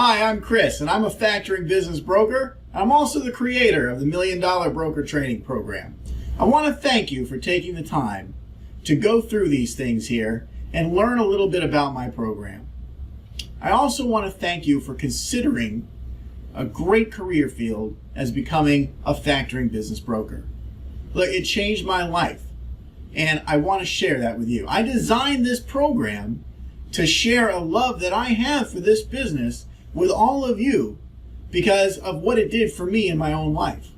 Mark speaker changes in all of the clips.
Speaker 1: Hi, I'm Chris, and I'm a factoring business broker. I'm also the creator of the $1 Million Broker Training Program. I want to thank you for taking the time to go through these things here and learn a little bit about my program. I also want to thank you for considering a great career field as becoming a factoring business broker. Look, it changed my life, and I want to share that with you. I designed this program to share a love that I have for this business with all of you because of what it did for me in my own life.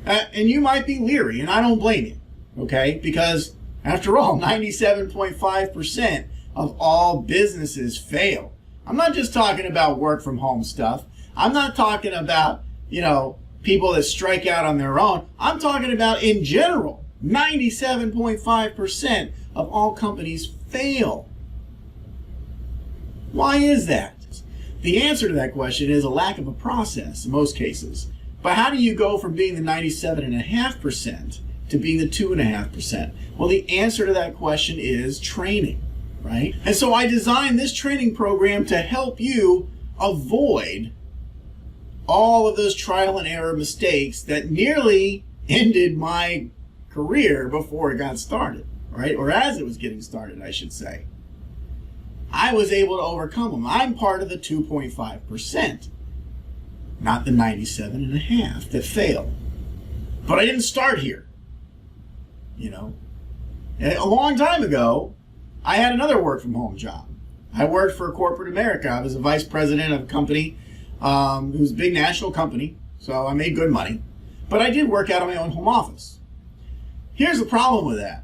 Speaker 1: And you might be leery, and I don't blame you, okay? Because after all, 97.5% of all businesses fail. I'm not just talking about work from home stuff. I'm not talking about, people that strike out on their own. I'm talking about in general, 97.5% of all companies fail. Why is that? The answer to that question is a lack of a process in most cases. But how do you go from being the 97.5% to being the 2.5%? Well, the answer to that question is training, right? And so I designed this training program to help you avoid all of those trial and error mistakes that nearly ended my career before it got started, right? Or as it was getting started, I should say. I was able to overcome them. I'm part of the 2.5%, not the 97.5% that fail. But I didn't start here. A long time ago, I had another work from home job. I worked for corporate America. I was a vice president of a company. It was a big national company, so I made good money. But I did work out of my own home office. Here's the problem with that.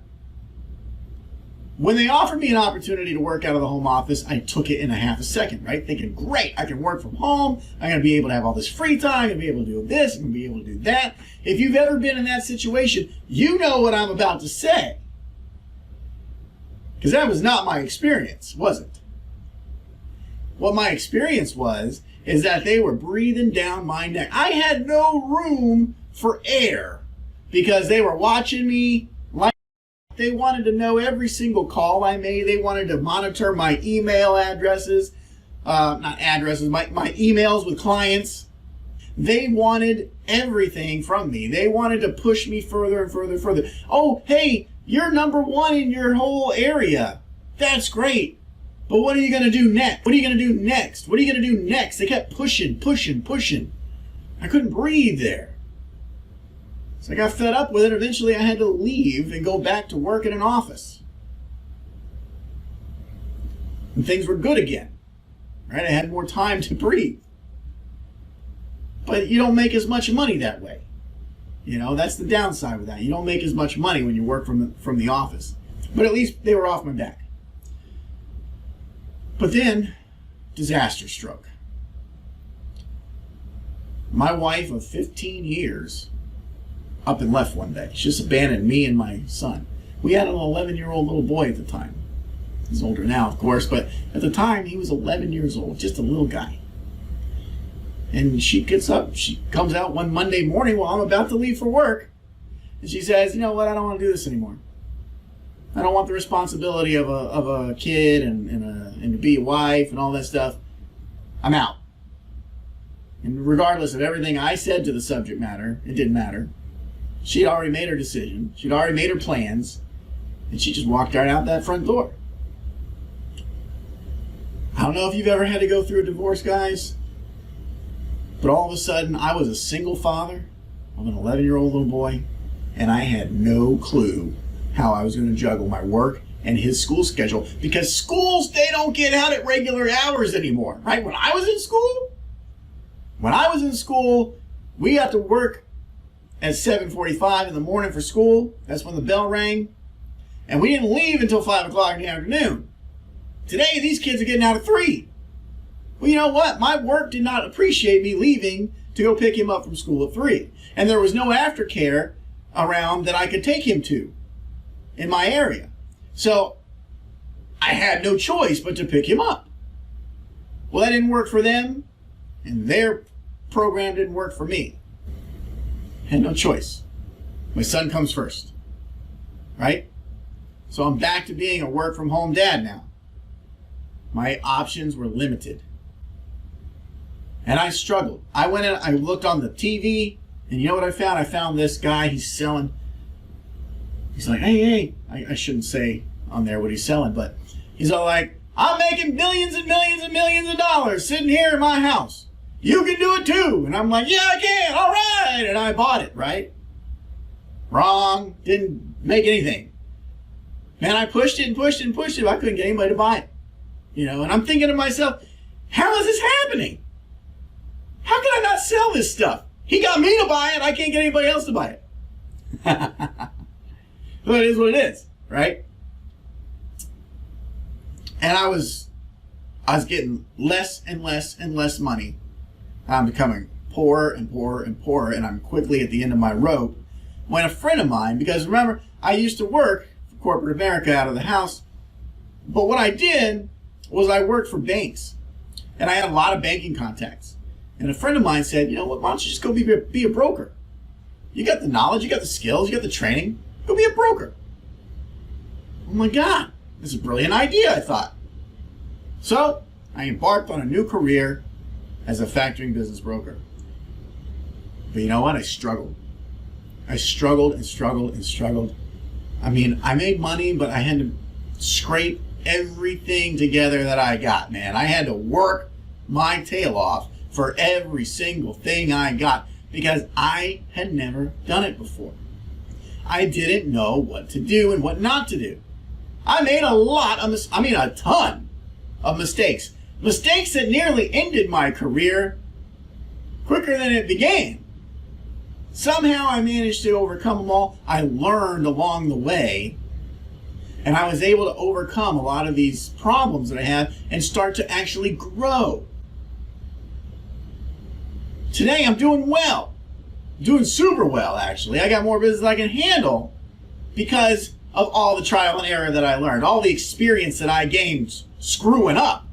Speaker 1: When they offered me an opportunity to work out of the home office, I took it in a half a second, right? Thinking, great, I can work from home. I'm going to be able to have all this free time. I'm going to be able to do this. I'm going to be able to do that. If you've ever been in that situation, you know what I'm about to say. Because that was not my experience, was it? What my experience was is that they were breathing down my neck. I had no room for air because they were watching me. They wanted to know every single call I made. They wanted to monitor my email addresses, not addresses, my emails with clients. They wanted everything from me. They wanted to push me further and further and further. Oh, hey, you're number one in your whole area. That's great. But what are you going to do next? What are you going to do next? What are you going to do next? They kept pushing. I couldn't breathe there. So I got fed up with it. Eventually I had to leave and go back to work in an office. And things were good again, right? I had more time to breathe. But you don't make as much money that way. That's the downside with that. You don't make as much money when you work from the office. But at least they were off my back. But then, disaster struck. My wife of 15 years up and left one day. She just abandoned me and my son. We had an 11-year-old little boy at the time. He's older now, of course, but at the time he was 11 years old, just a little guy. And she gets up, she comes out one Monday morning while I'm about to leave for work, and she says, you know what, I don't want to do this anymore. I don't want the responsibility of a kid and to be a wife and all that stuff. I'm out. And regardless of everything I said to the subject matter, it didn't matter. She'd already made her decision. She'd already made her plans. And she just walked right out that front door. I don't know if you've ever had to go through a divorce, guys. But all of a sudden, I was a single father of an 11-year-old little boy. And I had no clue how I was going to juggle my work and his school schedule. Because schools, they don't get out at regular hours anymore, right? When I was in school, we got to work at 7:45 in the morning for school. That's when the bell rang. And we didn't leave until 5 o'clock in the afternoon. Today, these kids are getting out at 3. Well, you know what? My work did not appreciate me leaving to go pick him up from school at 3. And there was no aftercare around that I could take him to in my area. So I had no choice but to pick him up. Well, that didn't work for them, and their program didn't work for me. Had no choice. My son comes first, right? So I'm back to being a work from home dad now. My options were limited. And I struggled. I went in, I looked on the TV, and you know what I found? I found this guy, he's like, hey, I shouldn't say on there what he's selling, but he's all like, I'm making billions and millions and millions of dollars sitting here in my house. You can do it too. And I'm like, yeah, I can. All right. And I bought it, right? Wrong. Didn't make anything. Man, I pushed it and pushed it and pushed it, but I couldn't get anybody to buy it. And I'm thinking to myself, how is this happening? How can I not sell this stuff? He got me to buy it. I can't get anybody else to buy it. But it is what it is, right? And I was getting less and less and less money. I'm becoming poorer and poorer and poorer, and I'm quickly at the end of my rope when a friend of mine, because remember, I used to work for corporate America out of the house, but what I did was I worked for banks, and I had a lot of banking contacts. And a friend of mine said, you know what, why don't you just go be a broker? You got the knowledge, you got the skills, you got the training, go be a broker. Oh my God, this is a brilliant idea, I thought. So I embarked on a new career as a factoring business broker. But you know what? I struggled. I struggled and struggled and struggled. I mean, I made money, but I had to scrape everything together that I got, man. I had to work my tail off for every single thing I got because I had never done it before. I didn't know what to do and what not to do. I made a ton of mistakes. Mistakes that nearly ended my career quicker than it began. Somehow I managed to overcome them all. I learned along the way, and I was able to overcome a lot of these problems that I had and start to actually grow. Today I'm doing well. Doing super well, actually. I got more business I can handle because of all the trial and error that I learned, all the experience that I gained screwing up,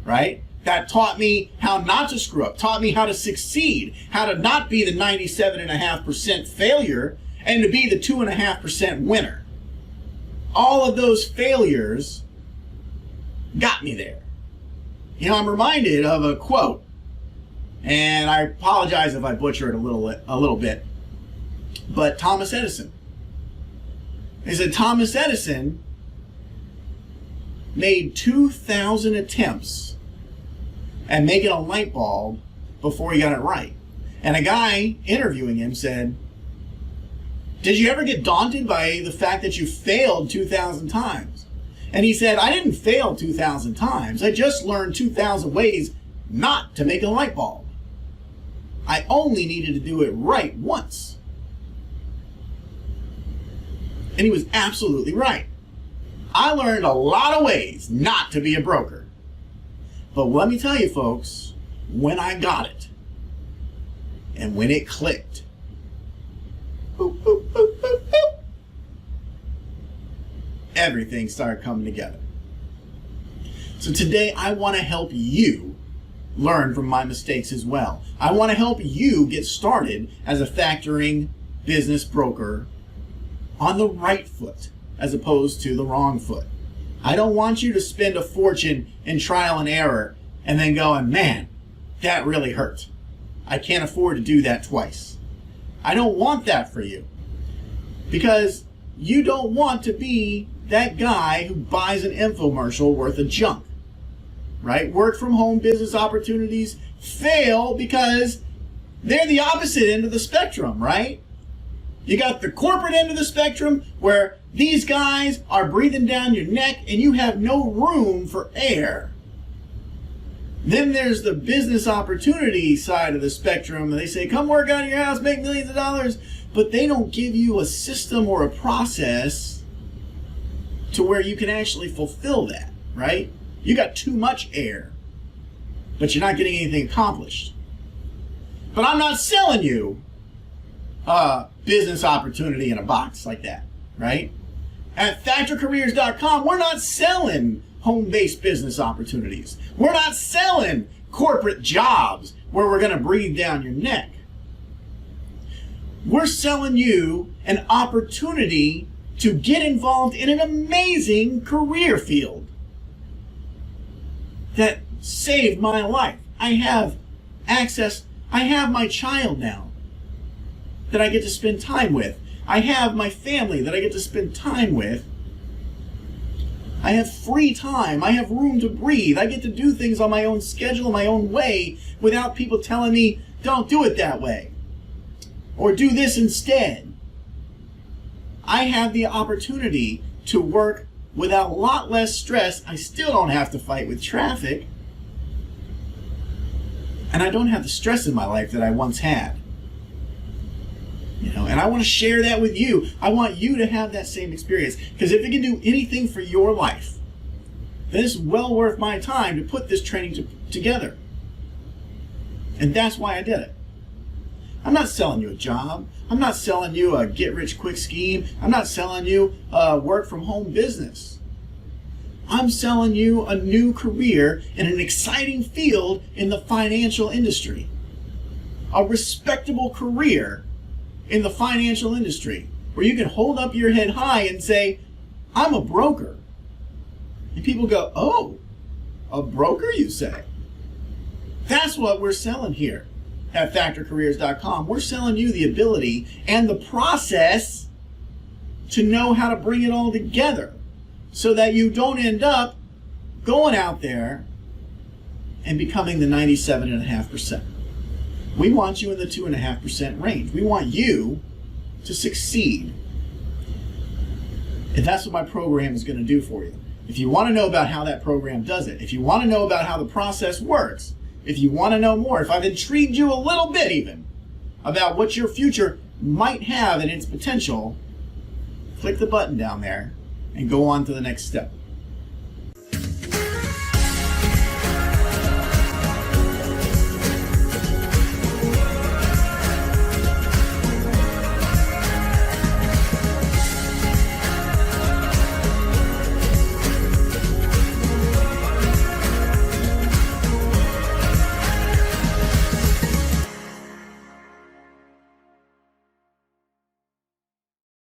Speaker 1: right? That taught me how not to screw up, taught me how to succeed, how to not be the 97.5% failure and to be the 2.5% winner. All of those failures got me there. I'm reminded of a quote, and I apologize if I butcher it a little bit, but Thomas Edison. He said Thomas Edison made 2,000 attempts at making a light bulb before he got it right. And a guy interviewing him said, did you ever get daunted by the fact that you failed 2,000 times? And he said, I didn't fail 2,000 times. I just learned 2,000 ways not to make a light bulb. I only needed to do it right once. And he was absolutely right. I learned a lot of ways not to be a broker. But let me tell you, folks, when I got it and when it clicked, boop, boop, boop, boop, boop, everything started coming together. So today I want to help you learn from my mistakes as well. I want to help you get started as a factoring business broker on the right foot as opposed to the wrong foot. I don't want you to spend a fortune in trial and error and then going, man, that really hurt. I can't afford to do that twice. I don't want that for you because you don't want to be that guy who buys an infomercial worth of junk, right? Work from home business opportunities fail because they're the opposite end of the spectrum, right? You got the corporate end of the spectrum where these guys are breathing down your neck and you have no room for air. Then there's the business opportunity side of the spectrum. They say, come work out of your house, make millions of dollars. But they don't give you a system or a process to where you can actually fulfill that, right? You got too much air, but you're not getting anything accomplished. But I'm not selling you a business opportunity in a box like that, right? At FactorCareers.com, we're not selling home-based business opportunities. We're not selling corporate jobs where we're going to breathe down your neck. We're selling you an opportunity to get involved in an amazing career field that saved my life. I have access. I have my child now that I get to spend time with. I have my family that I get to spend time with. I have free time. I have room to breathe. I get to do things on my own schedule, my own way, without people telling me, don't do it that way, or do this instead. I have the opportunity to work without a lot less stress. I still don't have to fight with traffic. And I don't have the stress in my life that I once had. And I want to share that with you. I want you to have that same experience. Because if it can do anything for your life, then it's well worth my time to put this training together. And that's why I did it. I'm not selling you a job. I'm not selling you a get-rich-quick scheme. I'm not selling you a work-from-home business. I'm selling you a new career in an exciting field in the financial industry. A respectable career in the financial industry where you can hold up your head high and say, I'm a broker. And people go, oh, a broker, you say? That's what we're selling here at FactorCareers.com. We're selling you the ability and the process to know how to bring it all together so that you don't end up going out there and becoming the 97.5%. We want you in the 2.5% range. We want you to succeed. And that's what my program is going to do for you. If you want to know about how that program does it, if you want to know about how the process works, if you want to know more, if I've intrigued you a little bit even about what your future might have and its potential, click the button down there and go on to the next step.